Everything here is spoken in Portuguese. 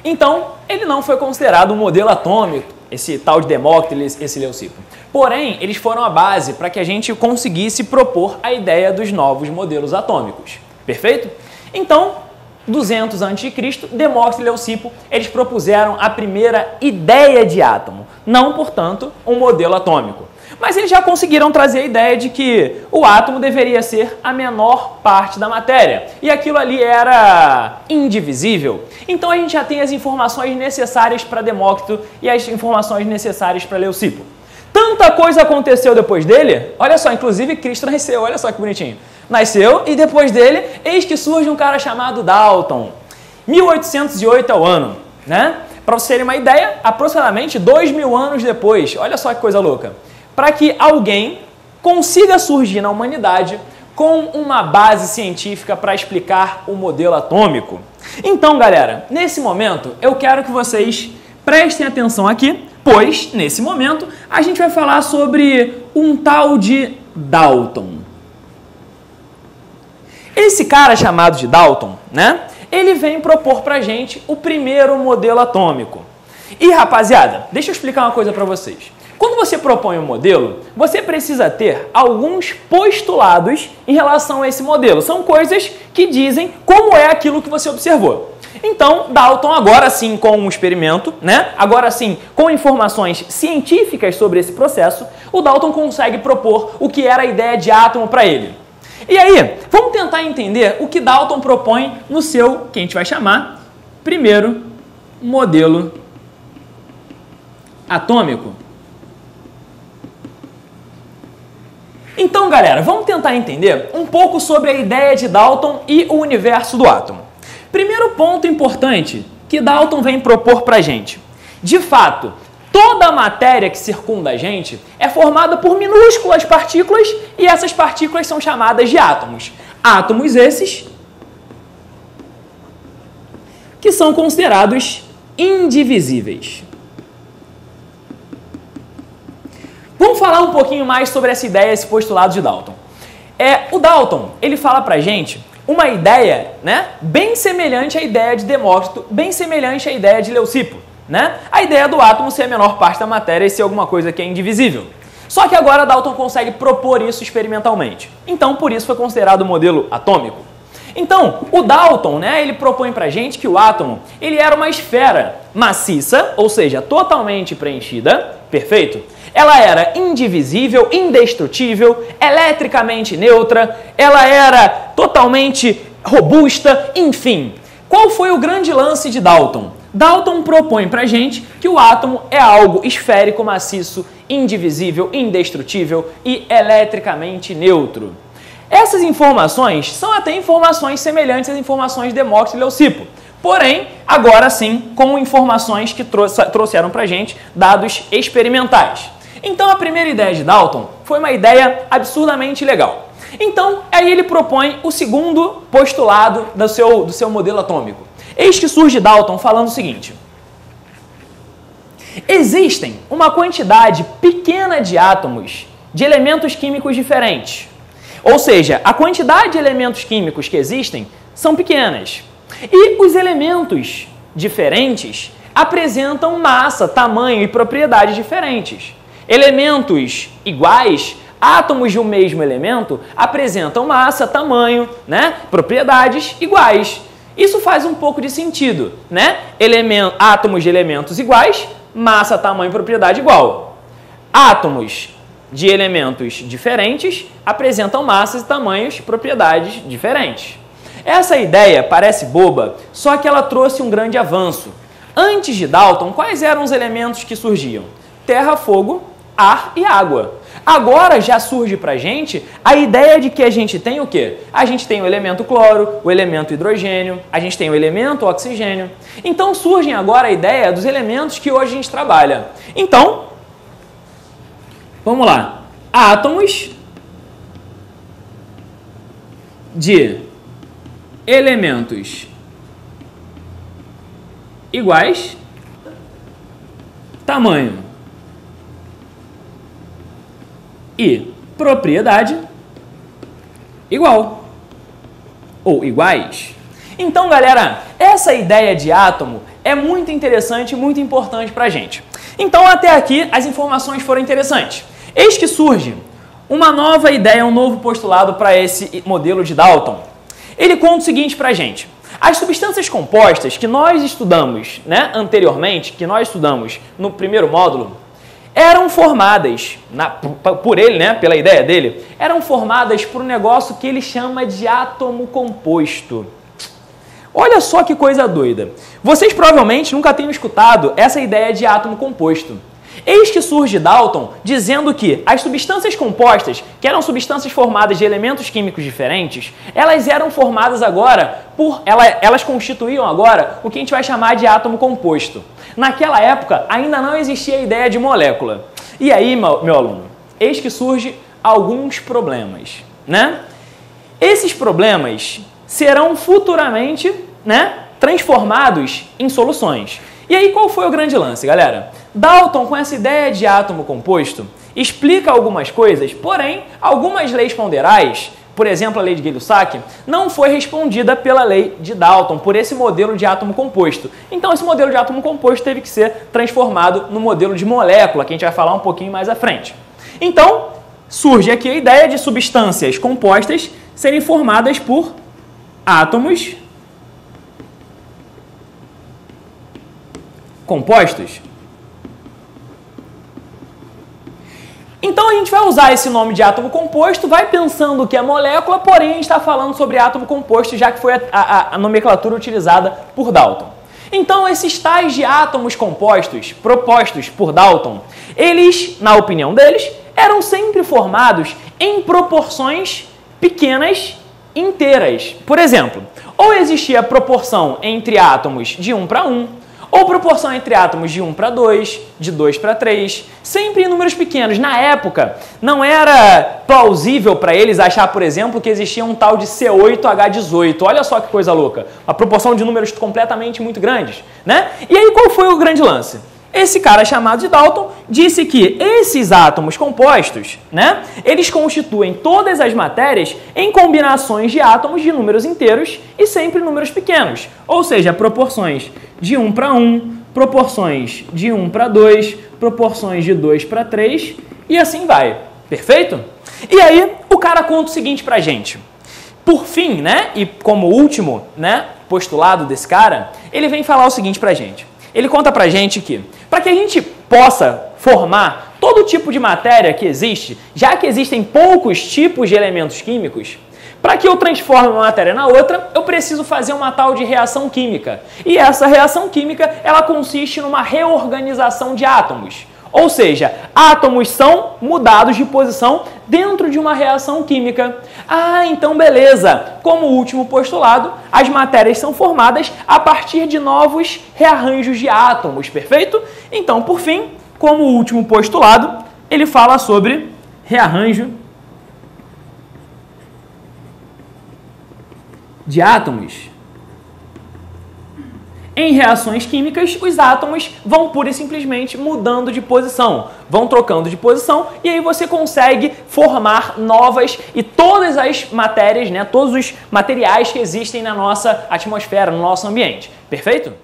Então, ele não foi considerado um modelo atômico, esse tal de Demócritos, esse Leucipo. Porém, eles foram a base para que a gente conseguisse propor a ideia dos novos modelos atômicos. Perfeito? Então, 200 a.C., Demócritos e Leucipo, eles propuseram a primeira ideia de átomo, não, portanto, um modelo atômico. Mas eles já conseguiram trazer a ideia de que o átomo deveria ser a menor parte da matéria, e aquilo ali era indivisível. Então a gente já tem as informações necessárias para Demócrito e as informações necessárias para Leucipo. Tanta coisa aconteceu depois dele, olha só, inclusive Cristo nasceu, olha só que bonitinho. Nasceu e depois dele, eis que surge um cara chamado Dalton. 1808 é o ano, né? Para vocês terem uma ideia, aproximadamente 2000 anos depois, olha só que coisa louca. Para que alguém consiga surgir na humanidade com uma base científica para explicar o modelo atômico. Então, galera, nesse momento, eu quero que vocês prestem atenção aqui, pois, nesse momento, a gente vai falar sobre um tal de Dalton. Esse cara chamado de Dalton, né? Ele vem propor pra gente o primeiro modelo atômico. E, rapaziada, deixa eu explicar uma coisa para vocês. Quando você propõe um modelo, você precisa ter alguns postulados em relação a esse modelo. São coisas que dizem como é aquilo que você observou. Então, Dalton, agora sim com um experimento, né? Agora sim com informações científicas sobre esse processo, o Dalton consegue propor o que era a ideia de átomo para ele. E aí, vamos tentar entender o que Dalton propõe no seu, que a gente vai chamar, primeiro modelo atômico. Então, galera, vamos tentar entender um pouco sobre a ideia de Dalton e o universo do átomo. Primeiro ponto importante que Dalton vem propor para a gente. De fato, toda a matéria que circunda a gente é formada por minúsculas partículas e essas partículas são chamadas de átomos. Átomos esses que são considerados indivisíveis. Vamos falar um pouquinho mais sobre essa ideia, esse postulado de Dalton. O Dalton, ele fala pra gente uma ideia, né, bem semelhante à ideia de Demócrito, bem semelhante à ideia de Leucipo, né? A ideia do átomo ser a menor parte da matéria e ser alguma coisa que é indivisível. Só que agora Dalton consegue propor isso experimentalmente. Então, por isso foi considerado o modelo atômico. Então, o Dalton, né, ele propõe pra gente que o átomo, ele era uma esfera maciça, ou seja, totalmente preenchida, perfeito? Ela era indivisível, indestrutível, eletricamente neutra, ela era totalmente robusta, enfim. Qual foi o grande lance de Dalton? Dalton propõe pra gente que o átomo é algo esférico, maciço, indivisível, indestrutível e eletricamente neutro. Essas informações são até informações semelhantes às informações de Demócrito e Leucipo. Porém, agora sim, com informações que trouxeram pra gente dados experimentais. Então, a primeira ideia de Dalton foi uma ideia absurdamente legal. Então, aí ele propõe o segundo postulado do seu modelo atômico. Eis que surge Dalton falando o seguinte. Existem uma quantidade pequena de átomos de elementos químicos diferentes. Ou seja, a quantidade de elementos químicos que existem são pequenas. E os elementos diferentes apresentam massa, tamanho e propriedades diferentes. Elementos iguais, átomos de um mesmo elemento, apresentam massa, tamanho, né, propriedades iguais. Isso faz um pouco de sentido, né? Átomos de elementos iguais, massa, tamanho e propriedade igual. Átomos de elementos diferentes apresentam massas e tamanhos e propriedades diferentes. Essa ideia parece boba, só que ela trouxe um grande avanço. Antes de Dalton, quais eram os elementos que surgiam? Terra, fogo, ar e água. Agora já surge pra gente a ideia de que a gente tem o quê? A gente tem o elemento cloro, o elemento hidrogênio, a gente tem o elemento oxigênio. Então surge agora a ideia dos elementos que hoje a gente trabalha. Então, vamos lá. Átomos de elementos iguais, tamanho e propriedade igual ou iguais. Então, galera, essa ideia de átomo é muito interessante e muito importante para a gente. Então, até aqui, as informações foram interessantes. Eis que surge uma nova ideia, um novo postulado para esse modelo de Dalton. Ele conta o seguinte para a gente. As substâncias compostas que nós estudamos, né, anteriormente, que nós estudamos no primeiro módulo, eram formadas, por ele, né, pela ideia dele, eram formadas por um negócio que ele chama de átomo composto. Olha só que coisa doida. Vocês provavelmente nunca tenham escutado essa ideia de átomo composto. Eis que surge Dalton dizendo que as substâncias compostas, que eram substâncias formadas de elementos químicos diferentes, elas eram formadas agora elas constituíam agora o que a gente vai chamar de átomo composto. Naquela época ainda não existia a ideia de molécula. E aí, meu aluno, eis que surge alguns problemas, né? Esses problemas serão futuramente, né, transformados em soluções. E aí qual foi o grande lance, galera? Dalton, com essa ideia de átomo composto, explica algumas coisas, porém, algumas leis ponderais, por exemplo, a lei de Gay-Lussac, não foi respondida pela lei de Dalton, por esse modelo de átomo composto. Então, esse modelo de átomo composto teve que ser transformado no modelo de molécula, que a gente vai falar um pouquinho mais à frente. Então, surge aqui a ideia de substâncias compostas serem formadas por átomos compostos. Então a gente vai usar esse nome de átomo composto, vai pensando que é molécula, porém a gente está falando sobre átomo composto, já que foi a nomenclatura utilizada por Dalton. Então esses tais de átomos compostos propostos por Dalton, eles, na opinião deles, eram sempre formados em proporções pequenas inteiras. Por exemplo, ou existia proporção entre átomos de 1 para 1, ou proporção entre átomos de 1 para 2, de 2 para 3, sempre em números pequenos. Na época, não era plausível para eles achar, por exemplo, que existia um tal de C8H18. Olha só que coisa louca. Uma proporção de números completamente muito grandes, né? E aí, qual foi o grande lance? Esse cara chamado de Dalton disse que esses átomos compostos, né, eles constituem todas as matérias em combinações de átomos de números inteiros e sempre números pequenos. Ou seja, proporções de 1 para 1, proporções de 1 para 2, proporções de 2 para 3 e assim vai. Perfeito? E aí, o cara conta o seguinte pra gente. Por fim, né, e como último, né, postulado desse cara, ele vem falar o seguinte pra gente. Ele conta pra gente que, para que a gente possa formar todo tipo de matéria que existe, já que existem poucos tipos de elementos químicos, para que eu transforme uma matéria na outra, eu preciso fazer uma tal de reação química. E essa reação química, ela consiste numa reorganização de átomos. Ou seja, átomos são mudados de posição dentro de uma reação química. Ah, então beleza. Como último postulado, as matérias são formadas a partir de novos rearranjos de átomos, perfeito? Então, por fim, como último postulado, ele fala sobre rearranjo de átomos. Em reações químicas, os átomos vão pura e simplesmente mudando de posição, vão trocando de posição e aí você consegue formar novas e todas as matérias, né, todos os materiais que existem na nossa atmosfera, no nosso ambiente. Perfeito?